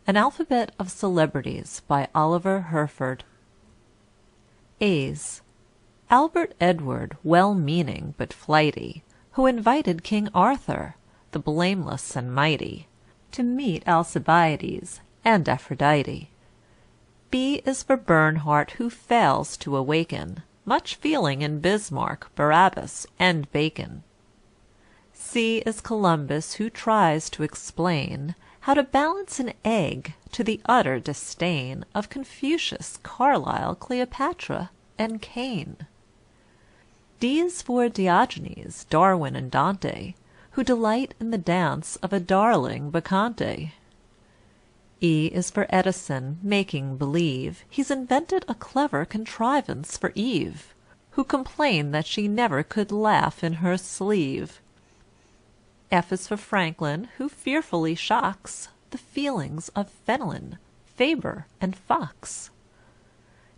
An Alphabet of Celebrities by Oliver Herford. A's. Albert Edward, well-meaning but flighty, who invited King Arthur, the blameless and mighty, to meet Alcibiades and Aphrodite. B is for Bernhardt, who fails to awaken much feeling in Bismarck, Barabbas, and Bacon. C is Columbus, who tries to explain how to balance an egg, to the utter disdain of Confucius, Carlyle, Cleopatra, and Cain. D is for Diogenes, Darwin, and Dante, who delight in the dance of a darling bacchante. E is for Edison, making believe he's invented a clever contrivance for Eve, who complained that she never could laugh in her sleeve. F is for Franklin, who fearfully shocks the feelings of Fenelon, Faber, and Fox.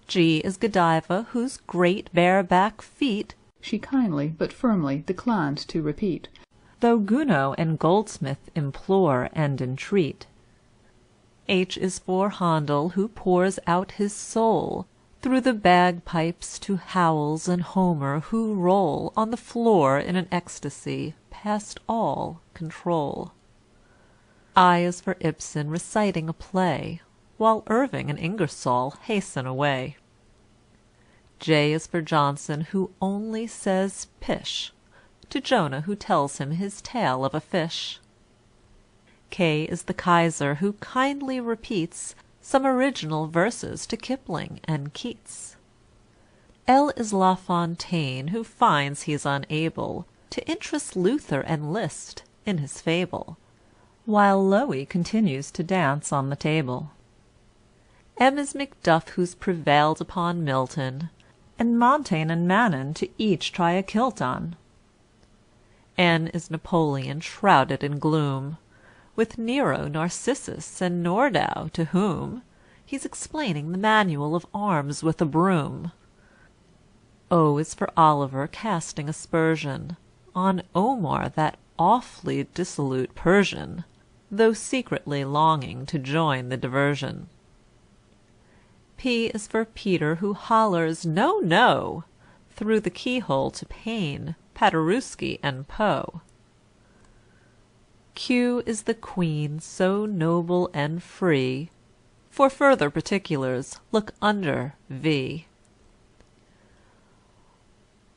G is Godiva, whose great bareback feat she kindly but firmly declines to repeat, though Gounod and Goldsmith implore and entreat. H is for Handel, who pours out his soul through the bagpipes to Howells and Homer, who roll on the floor in an ecstasy past all control. I is for Ibsen, reciting a play, while Irving and Ingersoll hasten away. J is for Johnson, who only says pish to Jonah, who tells him his tale of a fish. K is the Kaiser, who kindly repeats some original verses to Kipling and Keats. L is La Fontaine, who finds he's unable to interest Luther and Liszt in his fable, while Loewy continues to dance on the table. M is Macduff, who's prevailed upon Milton, and Montaigne and Manon to each try a kilt on. N is Napoleon, shrouded in gloom, with Nero, Narcissus, and Nordau, to whom he's explaining the manual of arms with a broom. O is for Oliver, casting aspersion on Omar, that awfully dissolute Persian, though secretly longing to join the diversion. P is for Peter, who hollers "No, no!" through the keyhole to Paine, Paderewski, and Poe. Q is the Queen, so noble and free. For further particulars, look under V.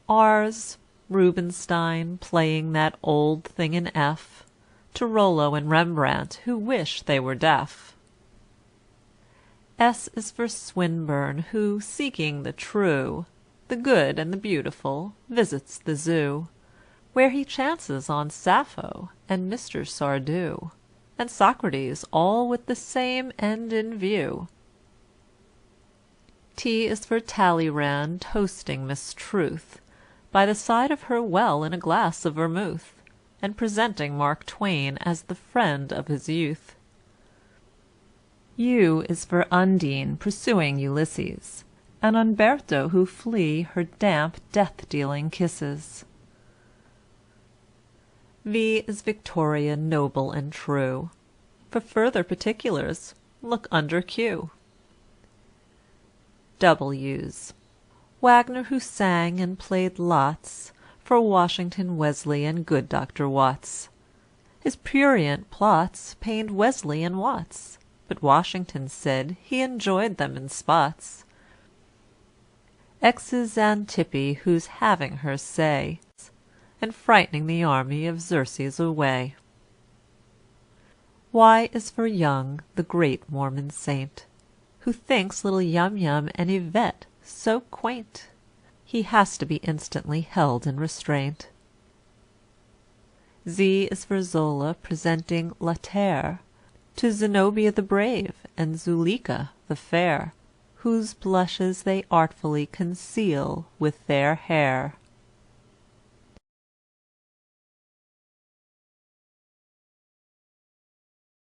R's Rubinstein, playing that old thing in F, to Rollo and Rembrandt, who wish they were deaf. S is for Swinburne, who, seeking the true, the good and the beautiful, visits the Zoo, where he chances on Sappho and Mr. Sardou, and Socrates, all with the same end in view. T is for Talleyrand, toasting Miss Truth by the side of her well in a glass of vermouth, and presenting Mark Twain as the friend of his youth. U is for Undine, pursuing Ulysses, and Umberto, who flee her damp, death-dealing kisses. V is Victoria, noble and true. For further particulars, look under Q. W's. Wagner, who sang and played lots for Washington, Wesley, and good Dr. Watts. His prurient plots pained Wesley and Watts, but Washington said he enjoyed them in spots. X is Xantippe, who's having her say, and frightening the army of Xerxes away. Y is for Young, the great Mormon saint, who thinks little Yum Yum and Yvette so quaint, he has to be instantly held in restraint. Z is for Zola, presenting La Terre to Zenobia the brave and Zuleika the fair, whose blushes they artfully conceal with their hair.